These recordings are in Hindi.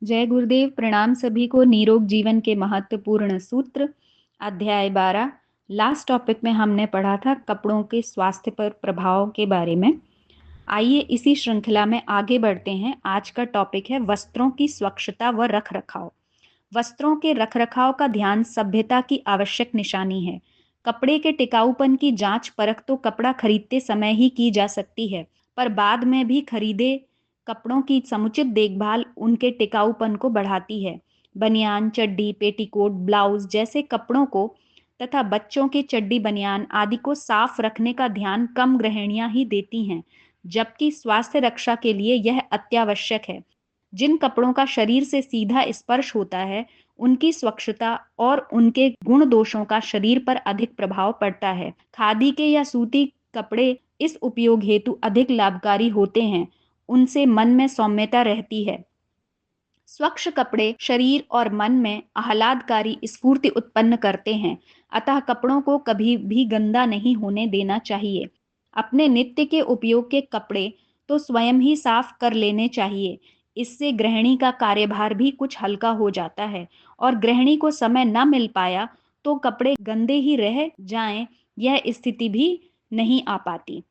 जय गुरुदेव। प्रणाम सभी को। निरोग जीवन के महत्वपूर्ण सूत्र, अध्याय 12। लास्ट टॉपिक में हमने पढ़ा था कपड़ों के स्वास्थ्य पर प्रभाव के बारे में। आइए इसी श्रृंखला में आगे बढ़ते हैं। आज का टॉपिक है वस्त्रों की स्वच्छता व रखरखाव। वस्त्रों के रखरखाव का ध्यान सभ्यता की आवश्यक निशानी है। कपड़े के टिकाऊपन की जांच परख तो कपड़ा खरीदते समय ही की जा सकती है, पर बाद में भी खरीदे कपड़ों की समुचित देखभाल उनके टिकाऊपन को बढ़ाती है। बनियान, चड्डी, पेटीकोट, ब्लाउज जैसे कपड़ों को तथा बच्चों के चड्डी, बनियान आदि को साफ रखने का ध्यान कम गृहिणियां ही देती हैं, जबकि स्वास्थ्य रक्षा के लिए यह अत्यावश्यक है। जिन कपड़ों का शरीर से सीधा स्पर्श होता है, उनकी स्वच्छता और उनके गुण दोषों का शरीर पर अधिक प्रभाव पड़ता है। खादी के या सूती कपड़े इस उपयोग हेतु अधिक लाभकारी होते हैं। उनसे मन में सौम्यता रहती है। स्वच्छ कपड़े शरीर और मन में आह्लादकारी स्फूर्ति उत्पन्न करते हैं, अतः कपड़ों को कभी भी गंदा नहीं होने देना चाहिए। अपने नित्य के उपयोग के कपड़े तो स्वयं ही साफ कर लेने चाहिए। इससे गृहिणी का कार्यभार भी कुछ हल्का हो जाता है, और गृहिणी को समय न मिल पाया तो कपड़े गंदे ही रह जाएं, यह स्थिति भी नहीं आ पाती।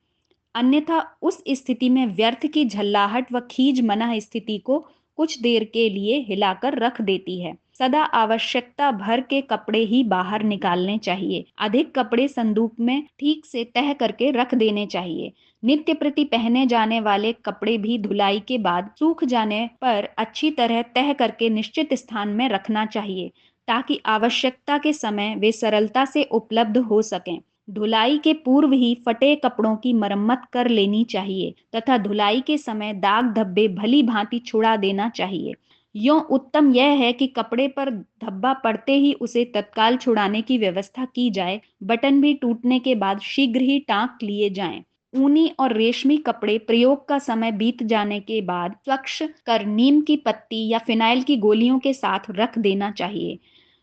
अन्यथा उस स्थिति में व्यर्थ की झल्लाहट व खीज मना स्थिति को कुछ देर के लिए हिलाकर रख देती है। सदा आवश्यकता भर के कपड़े ही बाहर निकालने चाहिए। अधिक कपड़े संदूक में ठीक से तह करके रख देने चाहिए। नित्य प्रति पहने जाने वाले कपड़े भी धुलाई के बाद सूख जाने पर अच्छी तरह तह करके निश्चित स्थान में रखना चाहिए, ताकि आवश्यकता के समय वे सरलता से उपलब्ध हो सकें। धुलाई के पूर्व ही फटे कपड़ों की मरम्मत कर लेनी चाहिए तथा धुलाई के समय दाग धब्बे भली भांति छुड़ा देना चाहिए। यों उत्तम यह है कि कपड़े पर धब्बा पड़ते ही उसे तत्काल छुड़ाने की व्यवस्था की जाए। बटन भी टूटने के बाद शीघ्र ही टाँक लिए जाएं। ऊनी और रेशमी कपड़े प्रयोग का समय बीत जाने के बाद स्वच्छ कर नीम की पत्ती या फिनाइल की गोलियों के साथ रख देना चाहिए।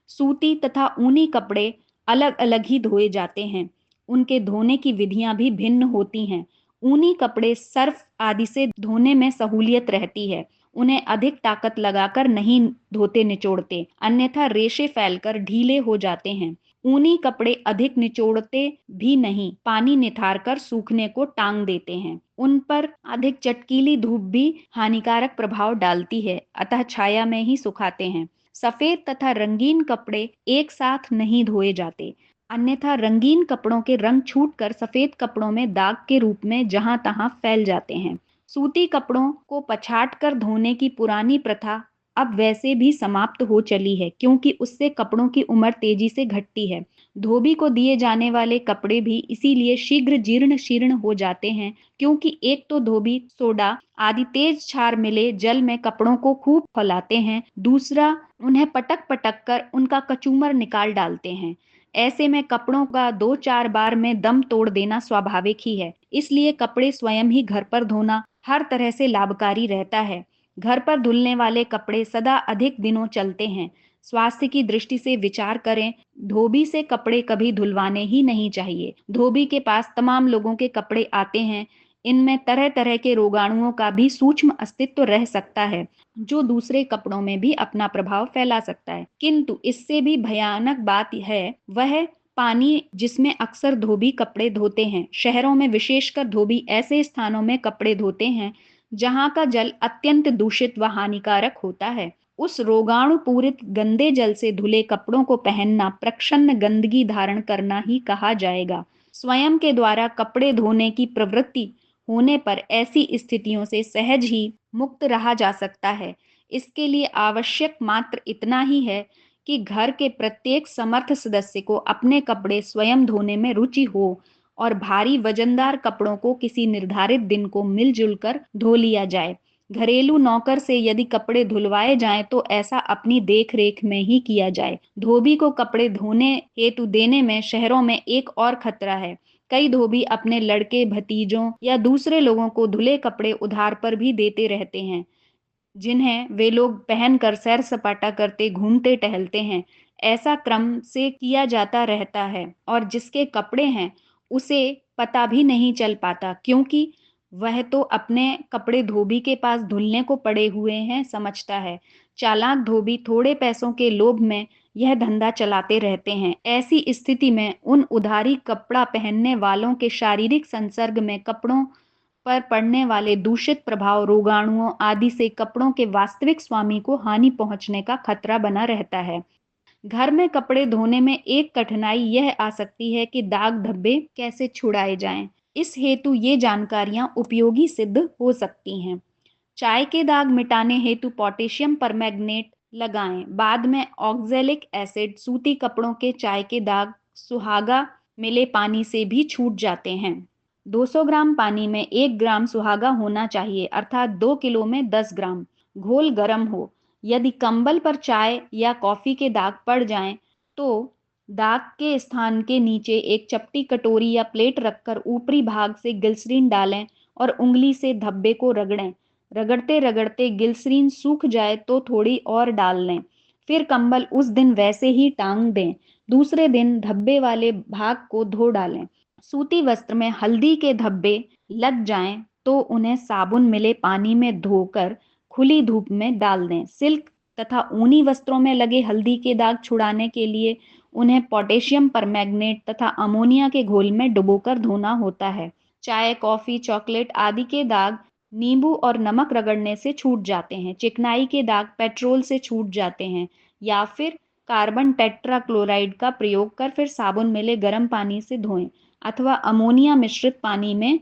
सूती तथा ऊनी कपड़े अलग अलग ही धोए जाते हैं। उनके धोने की विधियां भी भिन्न होती हैं। ऊनी कपड़े सर्फ आदि से धोने में सहूलियत रहती है। उन्हें अधिक ताकत लगाकर नहीं धोते निचोड़ते, अन्यथा रेशे फैलकर ढीले हो जाते हैं। ऊनी कपड़े अधिक निचोड़ते भी नहीं, पानी निथार कर सूखने को टांग देते हैं। उन पर अधिक चटकीली धूप भी हानिकारक प्रभाव डालती है, अतः छाया में ही सुखाते हैं। सफेद तथा रंगीन कपड़े एक साथ नहीं धोए जाते, अन्यथा रंगीन कपड़ों के रंग छूटकर सफेद कपड़ों में दाग के रूप में जहां तहां फैल जाते हैं। सूती कपड़ों को पछाट कर धोने की पुरानी प्रथा अब वैसे भी समाप्त हो चली है, क्योंकि उससे कपड़ों की उम्र तेजी से घटती है। धोबी को दिए जाने वाले कपड़े भी इसीलिए शीघ्र जीर्ण शीर्ण हो जाते हैं, क्योंकि एक तो धोबी सोडा आदि तेज क्षार मिले जल में कपड़ों को खूब फैलाते हैं, दूसरा उन्हें पटक पटक कर उनका कचूमर निकाल डालते हैं। ऐसे में कपड़ों का 2-4 बार में दम तोड़ देना स्वाभाविक ही है। इसलिए कपड़े स्वयं ही घर पर धोना हर तरह से लाभकारी रहता है। घर पर धुलने वाले कपड़े सदा अधिक दिनों चलते हैं। स्वास्थ्य की दृष्टि से विचार करें, धोबी से कपड़े कभी धुलवाने ही नहीं चाहिए। धोबी के पास तमाम लोगों के कपड़े आते हैं। इनमें तरह तरह के रोगाणुओं का भी सूक्ष्म अस्तित्व रह सकता है, जो दूसरे कपड़ों में भी अपना प्रभाव फैला सकता है। किंतु इससे भी भयानक बात है वह पानी जिसमें अक्सर धोबी कपड़े धोते हैं। शहरों में विशेषकर धोबी ऐसे स्थानों में कपड़े धोते हैं जहां का जल अत्यंत दूषित व हानिकारक होता है। उस रोगाणु पूरित गंदे जल से धुले कपड़ों को पहनना प्रच्छन्न गंदगी धारण करना ही कहा जाएगा। स्वयं के द्वारा कपड़े धोने की प्रवृत्ति होने पर ऐसी स्थितियों से सहज ही मुक्त रहा जा सकता है। इसके लिए आवश्यक मात्र इतना ही है कि घर के प्रत्येक समर्थ सदस्य को अपने कपड़े स्वयं धोने में रुचि हो और भारी वजनदार कपड़ों को किसी निर्धारित दिन को मिलजुल कर धो लिया जाए। घरेलू नौकर से यदि कपड़े धुलवाए जाएं तो ऐसा अपनी देख रेख में ही किया जाए। धोबी को कपड़े धोने हेतु देने में शहरों में एक और खतरा है। कई धोबी अपने लड़के, भतीजों या दूसरे लोगों को धुले कपड़े उधार पर भी देते रहते हैं, जिन्हें वे लोग पहनकर सैर सपाटा करते घूमते टहलते हैं। ऐसा क्रम से किया जाता रहता है और जिसके कपड़े हैं उसे पता भी नहीं चल पाता, क्योंकि वह तो अपने कपड़े धोबी के पास धुलने को पड़े हुए हैं समझता है। चालाक धोबी थोड़े पैसों के लोभ में यह धंधा चलाते रहते हैं। ऐसी स्थिति में उन उधारी कपड़ा पहनने वालों के शारीरिक संसर्ग में कपड़ों पर पड़ने वाले दूषित प्रभाव, रोगाणुओं आदि से कपड़ों के वास्तविक स्वामी को हानि पहुंचने का खतरा बना रहता है। घर में कपड़े धोने में एक कठिनाई यह आ सकती है कि दाग धब्बे कैसे छुड़ाए जाएं। इस हेतु ये जानकारियां उपयोगी सिद्ध हो सकती हैं। चाय के दाग मिटाने हेतु पोटेशियम परमैंगनेट लगाएं। बाद में ऑक्जेलिक एसिड सूती कपड़ों के चाय के दाग सुहागा मिले पानी से भी छूट जाते हैं। 200 ग्राम पानी में 1 ग्राम सुहागा होना चाहिए, अर्थात 2 किलो में 10 ग्राम। घोल गर्म हो। यदि कंबल पर चाय या कॉफी के दाग पड़ जाएं, तो दाग के स्थान के नीचे एक चपटी, कटोरी या प्लेट रखकर ऊपरी भाग से ग्लिसरीन डालें और उंगली से धब्बे को रगड़ें। रगड़ते रगड़ते ग्लिसरीन सूख जाए तो थोड़ी और डाल लें। फिर कंबल उस दिन वैसे ही टांग दें। दूसरे दिन धब्बे वाले भाग को धो डालें। सूती वस्त्र में हल्दी के धब्बे लग जाएं तो उन्हें साबुन मिले पानी में धोकर खुली धूप में डाल दें। सिल्क तथा ऊनी वस्त्रों में लगे हल्दी के दाग छुड़ाने के लिए उन्हें पोटेशियम परमैंगनेट तथा अमोनिया के घोल में डुबोकर धोना होता है। चाय, कॉफी, चॉकलेट आदि के दाग नींबू और नमक रगड़ने से छूट जाते हैं। चिकनाई के दाग पेट्रोल से छूट जाते हैं, या फिर कार्बन टेट्राक्लोराइड का प्रयोग कर फिर साबुन मिले गर्म पानी से धोएं, अथवा अमोनिया मिश्रित पानी में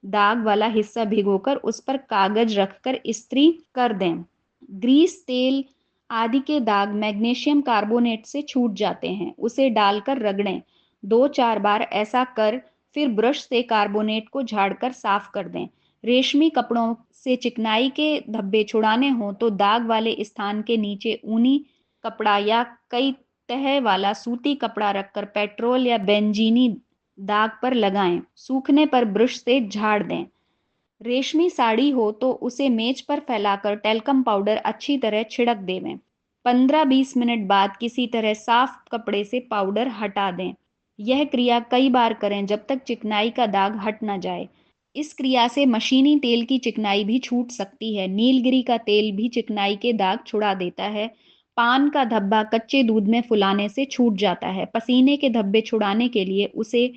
दाग वाला हिस्सा भिगोकर उस पर कागज रखकर इस्त्री कर दें। ग्रीस, तेल आदि के दाग मैग्नीशियम कार्बोनेट से छूट जाते हैं, उसे डालकर रगड़ें। 2-4 बार ऐसा कर फिर ब्रश से कार्बोनेट को झाड़कर साफ कर दें। रेशमी कपड़ों से चिकनाई के धब्बे छुड़ाने हो तो दाग वाले स्थान के नीचे ऊनी कपड़ा या कई तह वाला सूती कपड़ा रखकर पेट्रोल या बेंजीनी दाग पर लगाएं। सूखने पर ब्रश से झाड़ दें। रेशमी साड़ी हो तो उसे मेज पर फैलाकर टैल्कम पाउडर अच्छी तरह छिड़क देवें। 15-20 मिनट बाद किसी तरह साफ कपड़े से पाउडर हटा दें। यह क्रिया कई बार करें जब तक चिकनाई का दाग हट न जाए। इस क्रिया से मशीनी तेल की चिकनाई भी छूट सकती है। नीलगिरी का तेल भी चिकनाई के दाग छुड़ा देता है। पान का धब्बा कच्चे दूध में फुलाने से छूट जाता है। पसीने के धब्बे छुड़ाने के लिए उसे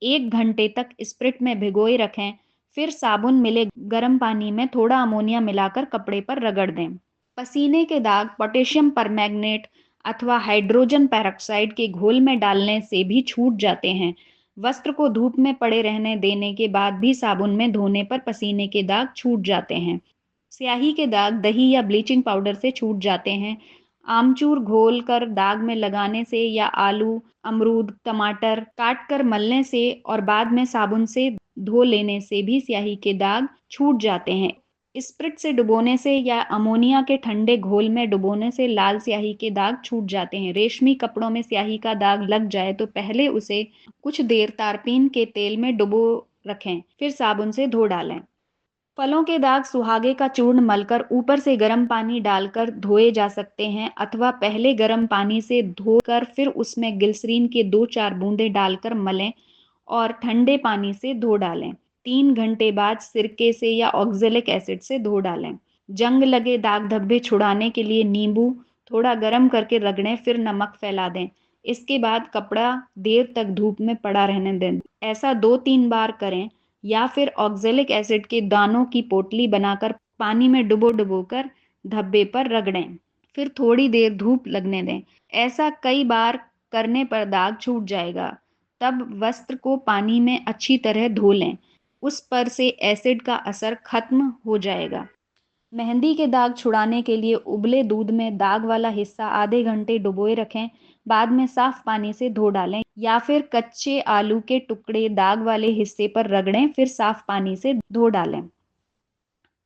1 घंटे तक स्प्रिट में भिगोए रखें। फिर साबुन मिले गर्म पानी में थोड़ा अमोनिया मिलाकर कपड़े पर रगड़ दें। पसीने के दाग पोटेशियम परमैंगनेट अथवा हाइड्रोजन पेरोक्साइड के घोल में डालने से भी छूट जाते हैं। वस्त्र को धूप में पड़े रहने देने के बाद भी साबुन में धोने पर पसीने के दाग छूट जाते हैं। स्याही के दाग दही या ब्लीचिंग पाउडर से छूट जाते हैं। आमचूर घोल कर दाग में लगाने से या आलू, अमरूद, टमाटर काट कर मलने से और बाद में साबुन से धो लेने से भी स्याही के दाग छूट जाते हैं। स्प्रिट से डुबोने से या अमोनिया के ठंडे घोल में डुबोने से लाल स्याही के दाग छूट जाते हैं। रेशमी कपड़ों में स्याही का दाग लग जाए तो पहले उसे कुछ देर तारपीन के तेल में डुबो रखें, फिर साबुन से धो डालें। फलों के दाग सुहागे का चूर्ण मलकर ऊपर से गर्म पानी डालकर धोए जा सकते हैं, अथवा पहले गर्म पानी से धोकर फिर उसमें ग्लिसरीन के 2-4 बूंदे डालकर मलें और ठंडे पानी से धो डालें। 3 घंटे बाद सिरके से या ऑक्जेलिक एसिड से धो डालें। जंग लगे दाग धब्बे छुड़ाने के लिए नींबू थोड़ा गर्म करके रगड़ें, फिर नमक फैला दें। इसके बाद कपड़ा देर तक धूप में पड़ा रहने दें। ऐसा 2-3 बार करें, या फिर ऑक्जेलिक एसिड के दानों की पोटली बनाकर पानी में डुबो डुबो कर धब्बे पर रगड़ें, फिर थोड़ी देर धूप लगने दें। ऐसा कई बार करने पर दाग छूट जाएगा। तब वस्त्र को पानी में अच्छी तरह धो लें, उस पर से एसिड का असर खत्म हो जाएगा। मेहंदी के दाग छुड़ाने के लिए उबले दूध में दाग वाला हिस्सा आधे घंटे डुबोए रखें, बाद में साफ पानी से धो डालें, या फिर कच्चे आलू के टुकड़े दाग वाले हिस्से पर रगड़ें, फिर साफ पानी से धो डालें।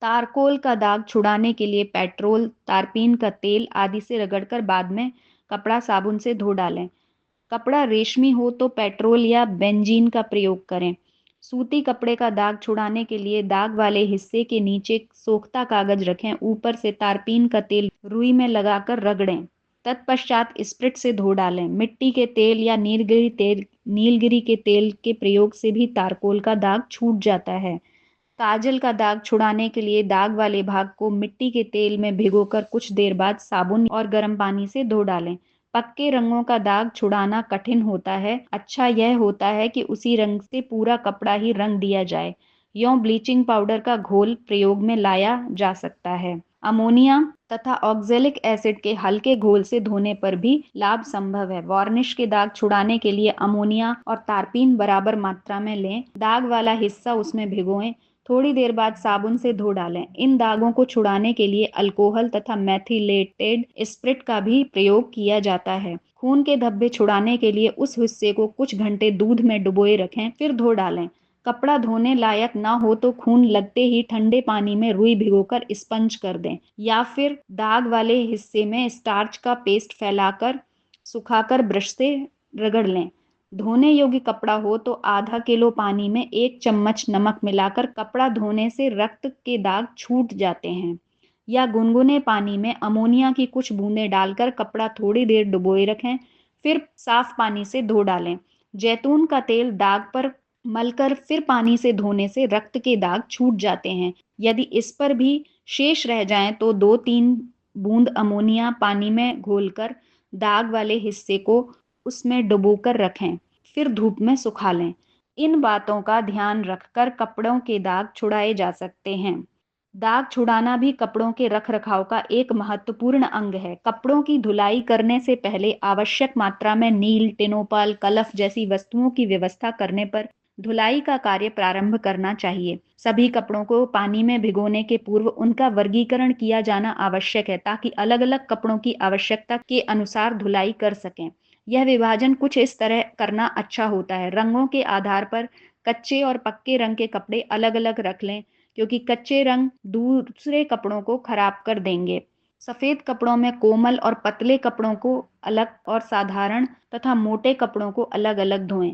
तारकोल का दाग छुड़ाने के लिए पेट्रोल, तारपीन का तेल आदि से रगड़कर बाद में कपड़ा साबुन से धो डालें। कपड़ा रेशमी हो तो पेट्रोल या बेंजीन का प्रयोग करें। सूती कपड़े का दाग छुड़ाने के लिए दाग वाले हिस्से के नीचे सोखता कागज रखें, ऊपर से तारपीन का तेल रुई में लगाकर रगड़ें। तत्पश्चात स्प्रिट से धो डालें। मिट्टी के तेल या नीलगिरी के तेल के प्रयोग से भी तारकोल का दाग छूट जाता है। काजल का दाग छुड़ाने के लिए दाग वाले भाग को मिट्टी के तेल में भिगोकर कुछ देर बाद साबुन और गर्म पानी से धो डालें। पक्के रंगों का दाग छुड़ाना कठिन होता है। अच्छा यह होता है कि उसी रंग से पूरा कपड़ा ही रंग दिया जाए। यों ब्लीचिंग पाउडर का घोल प्रयोग में लाया जा सकता है। अमोनिया तथा ऑक्जेलिक एसिड के हल्के घोल से धोने पर भी लाभ संभव है। वार्निश के दाग छुड़ाने के लिए अमोनिया और तारपीन बराबर मात्रा में लें। दाग वाला हिस्सा उसमें भिगोएं। थोड़ी देर बाद साबुन से धो डालें। इन दागों को छुड़ाने के लिए अल्कोहल तथा मेथिलेटेड स्प्रिट का भी प्रयोग किया जाता है। खून के धब्बे छुड़ाने के लिए उस हिस्से को कुछ घंटे दूध में डुबोए रखें, फिर धो डालें। कपड़ा धोने लायक ना हो तो खून लगते ही ठंडे पानी में रुई भिगोकर स्पंज कर दें, या फिर दाग वाले हिस्से में स्टार्च का पेस्ट फैलाकर सुखाकर ब्रश से रगड़ लें। धोने योग्य कपड़ा हो तो आधा किलो पानी में 1 चम्मच नमक मिलाकर कपड़ा धोने से रक्त के दाग छूट जाते हैं, या गुनगुने पानी में अमोनिया की कुछ बूंदें डालकर कपड़ा थोड़ी देर डुबोए रखें, फिर साफ पानी से धो डालें। जैतून का तेल दाग पर मलकर फिर पानी से धोने से रक्त के दाग छूट जाते हैं। यदि इस पर भी शेष रह जाएं तो 2-3 बूंद अमोनिया पानी में घोलकर दाग वाले हिस्से को उसमें डुबोकर रखें, फिर धूप में सुखा लें। इन बातों का ध्यान रखकर कपड़ों के दाग छुड़ाए जा सकते हैं। दाग छुड़ाना भी कपड़ों के रखरखाव का एक महत्वपूर्ण अंग है। कपड़ों की धुलाई करने से पहले आवश्यक मात्रा में नील, टिनोपाल, कलफ जैसी वस्तुओं की व्यवस्था करने पर धुलाई का कार्य प्रारंभ करना चाहिए। सभी कपड़ों को पानी में भिगोने के पूर्व उनका वर्गीकरण किया जाना आवश्यक है, ताकि अलग-अलग कपड़ों की आवश्यकता के अनुसार धुलाई कर सकें। यह विभाजन कुछ इस तरह करना अच्छा होता है। रंगों के आधार पर कच्चे और पक्के रंग के कपड़े अलग-अलग रख लें, क्योंकि कच्चे रंग दूसरे कपड़ों को खराब कर देंगे। सफेद कपड़ों में कोमल और पतले कपड़ों को अलग और साधारण तथा मोटे कपड़ों को अलग-अलग धोएं।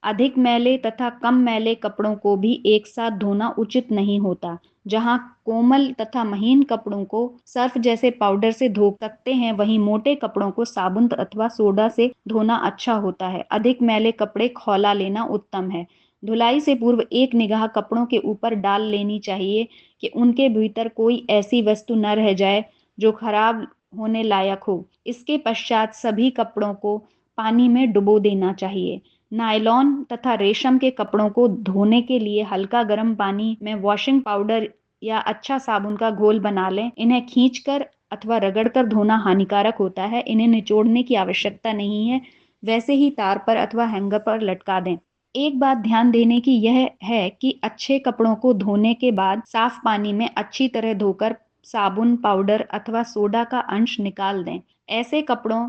अधिक मैले तथा कम मैले कपड़ों को भी एक साथ धोना उचित नहीं होता। जहां कोमल तथा महीन कपड़ों को सर्फ जैसे पाउडर से धो सकते हैं, वहीं मोटे कपड़ों को साबुन अथवा सोडा से धोना अच्छा होता है। अधिक मैले कपड़े खौला लेना उत्तम है। धुलाई से पूर्व एक निगाह कपड़ों के ऊपर डाल लेनी चाहिए कि उनके भीतर कोई ऐसी वस्तु न रह जाए जो खराब होने लायक हो। इसके पश्चात सभी कपड़ों को पानी में डुबो देना चाहिए। नायलॉन तथा रेशम के कपड़ों को धोने के लिए हल्का गर्म पानी में वॉशिंग पाउडर या अच्छा साबुन का घोल बना लें। इन्हें खींचकर अथवा रगड़कर धोना हानिकारक होता है। इन्हें निचोड़ने की आवश्यकता नहीं है। वैसे ही तार पर अथवा हैंगर पर लटका दें। एक बात ध्यान देने की यह है कि अच्छे कपड़ों को धोने के बाद साफ पानी में अच्छी तरह धोकर साबुन, पाउडर अथवा सोडा का अंश निकाल दें। ऐसे कपड़ों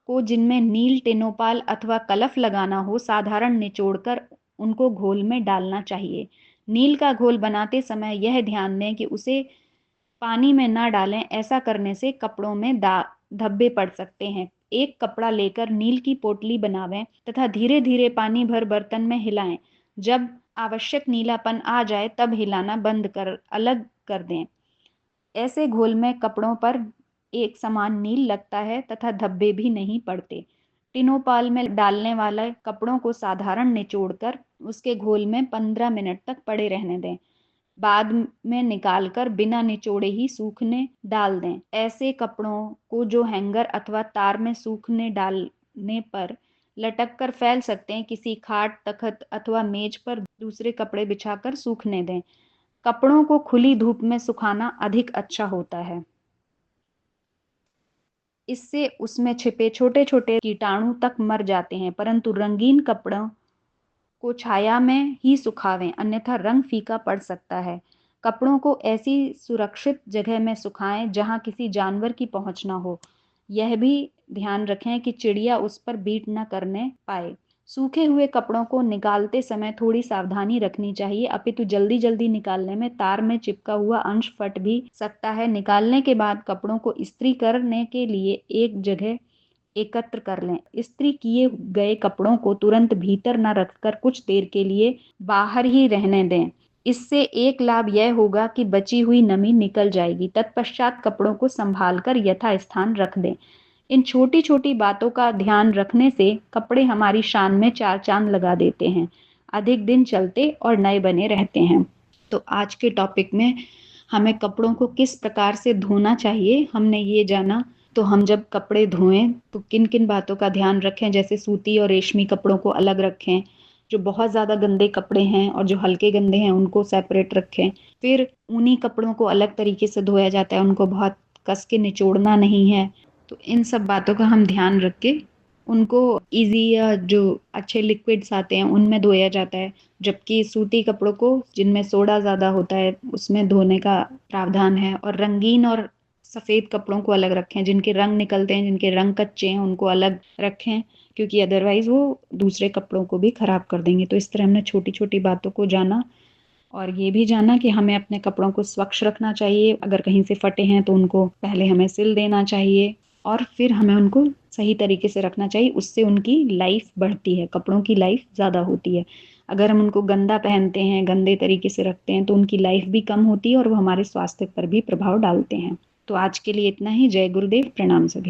को जिनमें नील, टिनोपाल अथवा कलफ लगाना हो, साधारण निचोड़कर उनको घोल में डालना चाहिए। नील का घोल बनाते समय यह ध्यान दें कि उसे पानी में न डालें। ऐसा करने से कपड़ों में धब्बे पड़ सकते हैं। एक कपड़ा लेकर नील की पोटली बनावें तथा धीरे धीरे पानी भर बर्तन में हिलाएं। जब आवश्यक नीलापन आ जाए तब हिलाना बंद कर अलग कर दें। ऐसे घोल में कपड़ों पर एक समान नील लगता है तथा धब्बे भी नहीं पड़ते। टिनोपाल में डालने वाले कपड़ों को साधारण निचोड़कर उसके घोल में 15 मिनट तक पड़े रहने दें। बाद में निकालकर बिना निचोड़े ही सूखने डाल दें। ऐसे कपड़ों को जो हैंगर अथवा तार में सूखने डालने पर लटक कर फैल सकते हैं, किसी खाट, तख्त अथवा मेज पर दूसरे कपड़े बिछाकर सूखने दें। कपड़ों को खुली धूप में सुखाना अधिक अच्छा होता है। इससे उसमें छिपे छोटे छोटे कीटाणु तक मर जाते हैं। परंतु रंगीन कपड़ों को छाया में ही सुखावें, अन्यथा रंग फीका पड़ सकता है। कपड़ों को ऐसी सुरक्षित जगह में सुखाएं जहां किसी जानवर की पहुंच न हो। यह भी ध्यान रखें कि चिड़िया उस पर बीट न करने पाए। सूखे हुए कपड़ों को निकालते समय थोड़ी सावधानी रखनी चाहिए, अपितु जल्दी जल्दी निकालने में तार में चिपका हुआ अंश फट भी सकता है। निकालने के बाद कपड़ों को इस्त्री करने के लिए एक जगह एकत्र कर लें। इस्त्री किए गए कपड़ों को तुरंत भीतर न रखकर कुछ देर के लिए बाहर ही रहने दें। इससे एक लाभ यह होगा कि बची हुई नमी निकल जाएगी। तत्पश्चात कपड़ों को संभालकर यथास्थान रख दें। इन छोटी छोटी बातों का ध्यान रखने से कपड़े हमारी शान में चार चांद लगा देते हैं, अधिक दिन चलते और नए बने रहते हैं। तो आज के टॉपिक में हमें कपड़ों को किस प्रकार से धोना चाहिए हमने ये जाना। तो हम जब कपड़े धोएं तो किन किन बातों का ध्यान रखें, जैसे सूती और रेशमी कपड़ों को अलग रखें, जो बहुत ज़्यादा गंदे कपड़े हैं और जो हल्के गंदे हैं उनको सेपरेट रखें। फिर ऊनी कपड़ों को अलग तरीके से धोया जाता है, उनको बहुत कस के निचोड़ना नहीं है। तो इन सब बातों का हम ध्यान रख के उनको इजी या जो अच्छे लिक्विड्स आते हैं उनमें धोया जाता है। जबकि सूती कपड़ों को, जिनमें सोडा ज़्यादा होता है, उसमें धोने का प्रावधान है। और रंगीन और सफ़ेद कपड़ों को अलग रखें, जिनके रंग निकलते हैं, जिनके रंग कच्चे हैं, उनको अलग रखें, क्योंकि अदरवाइज़ वो दूसरे कपड़ों को भी ख़राब कर देंगे। तो इस तरह हमने छोटी छोटी बातों को जाना और ये भी जाना कि हमें अपने कपड़ों को स्वच्छ रखना चाहिए। अगर कहीं से फटे हैं तो उनको पहले हमें सिल देना चाहिए और फिर हमें उनको सही तरीके से रखना चाहिए। उससे उनकी लाइफ बढ़ती है, कपड़ों की लाइफ ज़्यादा होती है। अगर हम उनको गंदा पहनते हैं, गंदे तरीके से रखते हैं, तो उनकी लाइफ भी कम होती है और वो हमारे स्वास्थ्य पर भी प्रभाव डालते हैं। तो आज के लिए इतना ही। जय गुरुदेव, प्रणाम सभी।